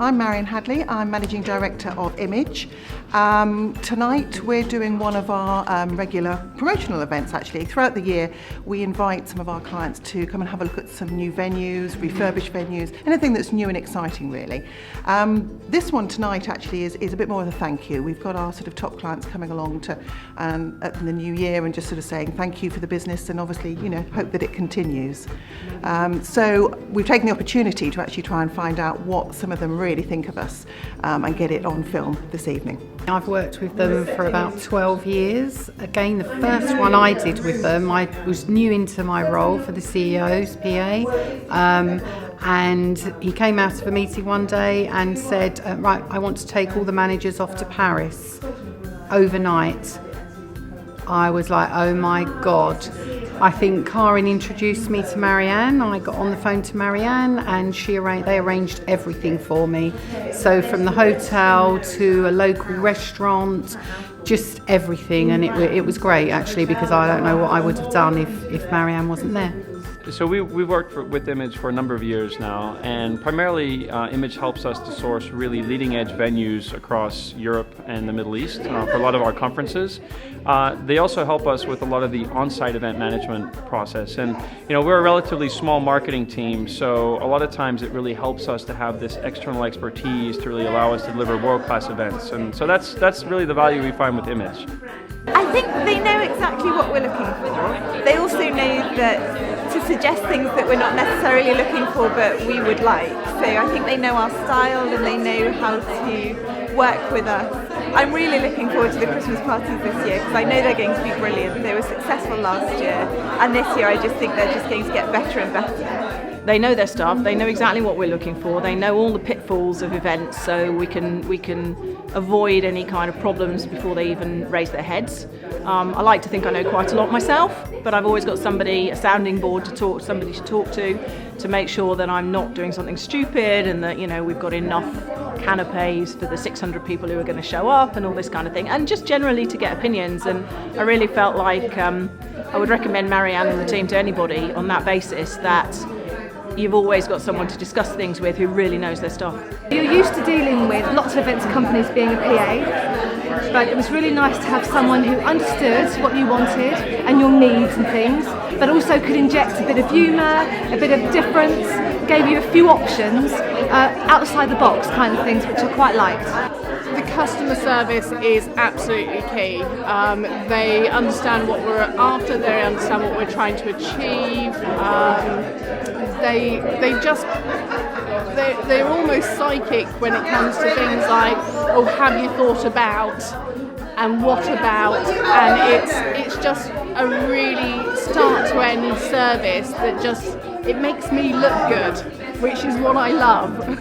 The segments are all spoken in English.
I'm Marion Hadley, I'm Managing Director of Image. Tonight we're doing one of our regular promotional events actually. Throughout the year we invite some of our clients to come and have a look at some new venues, refurbished venues, anything that's new and exciting really. This one tonight actually is a bit more of a thank you. We've got our sort of top clients coming along to at the new year and just sort of saying thank you for the business and obviously hope that it continues. So we've taken the opportunity to actually try and find out what some of them really think of us and get it on film this evening. I've worked with them for about 12 years. Again, the first one I did with them, I was new into my role for the CEO's PA, and he came out of a meeting one day and said, right, I want to take all the managers off to Paris overnight. I was like, oh my God. I think Karin introduced me to Marianne. I got on the phone to Marianne and they arranged everything for me. So from the hotel to a local restaurant, just everything. And it was great actually, because I don't know what I would have done if Marianne wasn't there. So we've worked with Image for a number of years now, and primarily Image helps us to source really leading edge venues across Europe and the Middle East for a lot of our conferences. They also help us with a lot of the on-site event management process, and we're a relatively small marketing team, so a lot of times it really helps us to have this external expertise to really allow us to deliver world-class events, and so that's really the value we find with Image. I think they know exactly what we're looking for. They also know that to suggest things that we're not necessarily looking for but we would like. So I think they know our style and they know how to work with us. I'm really looking forward to the Christmas parties this year because I know they're going to be brilliant. They were successful last year and this year I just think they're just going to get better and better. They know their stuff, they know exactly what we're looking for, they know all the pitfalls of events, so we can avoid any kind of problems before they even raise their heads. I like to think I know quite a lot myself, but I've always got somebody, a sounding board somebody to talk to make sure that I'm not doing something stupid and that we've got enough canapes for the 600 people who are going to show up and all this kind of thing, and just generally to get opinions. And I really felt like I would recommend Marianne and the team to anybody on that basis, that you've always got someone to discuss things with who really knows their stuff. You're used to dealing with lots of events companies being a PA, but it was really nice to have someone who understood what you wanted and your needs and things, but also could inject a bit of humour, a bit of difference, gave you a few options, outside the box kind of things, which I quite liked. The customer service is absolutely key. They understand what we're after, they understand what we're trying to achieve. They're almost psychic when it comes to things like, oh, have you thought about, and what about, and it's just a really start to end service that it makes me look good, which is what I love.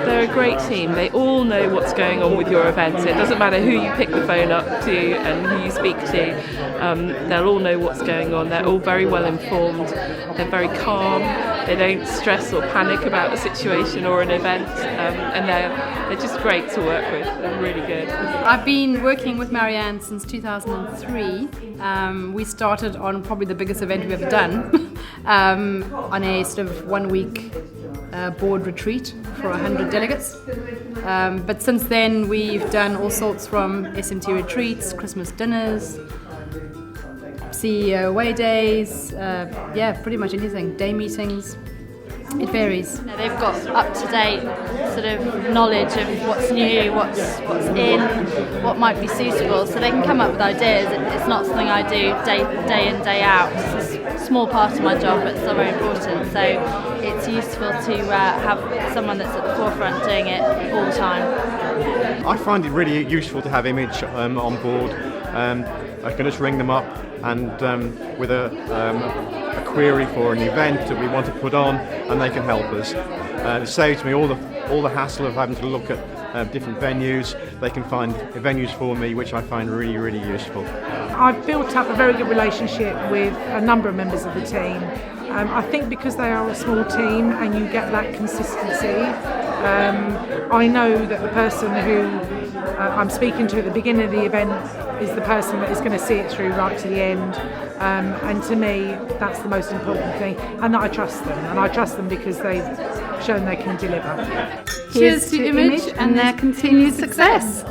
They're a great team. They all know what's going on with your events. It doesn't matter who you pick the phone up to and who you speak to. They'll all know what's going on. They're all very well informed. They're very calm. They don't stress or panic about a situation or an event. And they're just great to work with. They're really good. I've been working with Marianne since 2003. We started on probably the biggest event we've ever done, on a sort of 1 week board retreat for 100 delegates. But since then we've done all sorts, from SMT retreats, Christmas dinners, CEO away days, pretty much anything, day meetings. It varies. They've got up-to-date sort of knowledge of what's new, what's in, what might be suitable, so they can come up with ideas. It's not something I do day in, day out. It's a small part of my job, but still very important. So it's useful to have someone that's at the forefront doing it all the time. I find it really useful to have Image on board. I can just ring them up and with a query for an event that we want to put on, and they can help us. It saves me all the hassle of having to look at different venues. They can find venues for me, which I find really, really useful. I've built up a very good relationship with a number of members of the team. I think because they are a small team and you get that consistency, I know that the person who I'm speaking to at the beginning of the event is the person that is going to see it through right to the end, and to me that's the most important thing, and that I trust them, because they've shown they can deliver. Cheers to Image and their continued success.